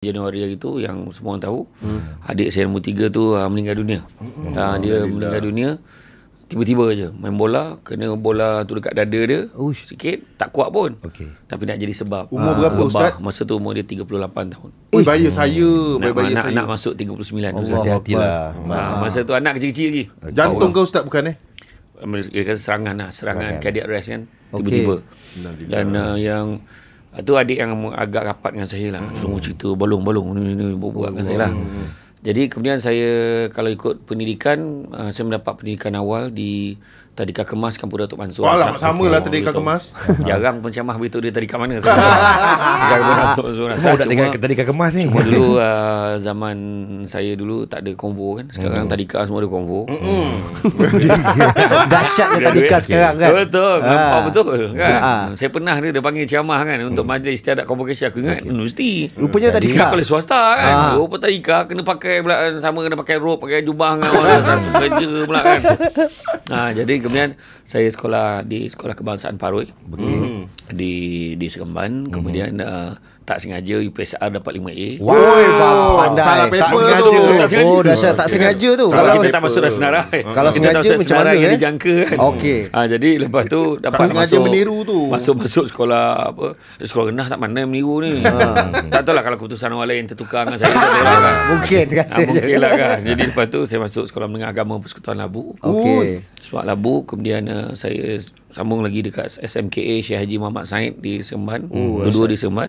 Januari hari tu yang semua orang tahu, adik saya nombor 3 tu meninggal dunia. Dia meninggal dunia tiba-tiba aja main bola, kena bola tu dekat dada dia. Sikit tak kuat pun. Tapi nak jadi sebab. Umur berapa Ustaz? Masa tu umur dia 38 tahun. Oi, bahaya saya, bahaya saya. Nak masuk 39. Hati-hatilah. Masa tu anak kecil-kecil lagi. Jantung ke Ustaz bukan Dia kata serangan cardiac arrest kan, tiba-tiba. Dan yang tu adik yang agak rapat dengan saya lah. Semua cerita bolong-bolong ni buat dengan saya lah. Jadi kemudian saya kalau ikut pendidikan, saya mendapat pendidikan awal di Tadika Kemas Kampung Datuk Mansur. Wah, sama lah Tadika Kemas. Jarang pencamah beritahu dia Tadika mana. Semua tak tinggal Tadika Kemas ni. Cuma dulu zaman saya dulu tak ada konvo kan. Sekarang Tadika semua ada konvo. Dahsyatnya Tadika sekarang kan. Betul, nampak betul kan. Saya pernah dia panggil ceramah kan untuk majlis istiadat convocation. Aku ingat universiti. Rupanya Tadika. Kalau swasta kan. Rupa Tadika kena pakai sama kena pakai robe, pakai jubah dengan orang satu kerja pula kan. Jadi kemudian saya sekolah di Sekolah Kebangsaan Paroi di Seremban. Kemudian tak sengaja UPSR dapat 5A. Wow, salah paper tu. Oh, dahsyat, tak sengaja tu. Kalau kita tak masuk dah senarai. Kalau sengaja macam mana yang dijangka kan. Jadi lepas tu dapat sengaja meniru tu. Masuk sekolah sekolah rendah tak pandai meniru ni. Tak tahulah kalau keputusan orang lain tertukar dengan saya. Mungkin mungkin lah kan. Jadi lepas tu saya masuk Sekolah Menengah Agama Persekutuan Labu. Sebab Labu. Kemudian saya sambung lagi dekat SMKA Syekh Haji Muhammad Said di Seremban. Kedua di Seremban.